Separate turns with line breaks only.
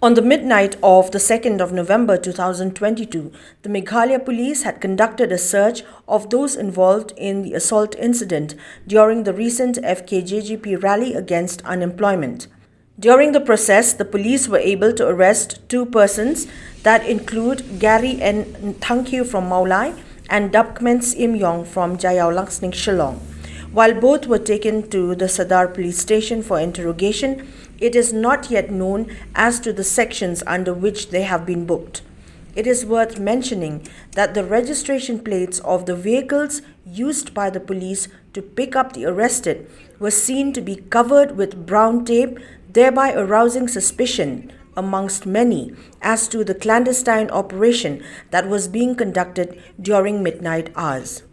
On the midnight of the 2nd of November 2022, the Meghalaya Police had conducted a search of those involved in the assault incident during the recent FKJGP Rally against unemployment. During the process, the police were able to arrest two persons that include Gary N Thangkhiew from Mawlai and Dapkmen Syiemiong from Jaiaw Langsning, Shillong. While both were taken to the Sadar Police Station for interrogation, it is not yet known as to the sections under which they have been booked. It is worth mentioning that the registration plates of the vehicles used by the police to pick up the arrested were seen to be covered with brown tape, thereby arousing suspicion amongst many as to the clandestine operation that was being conducted during midnight hours.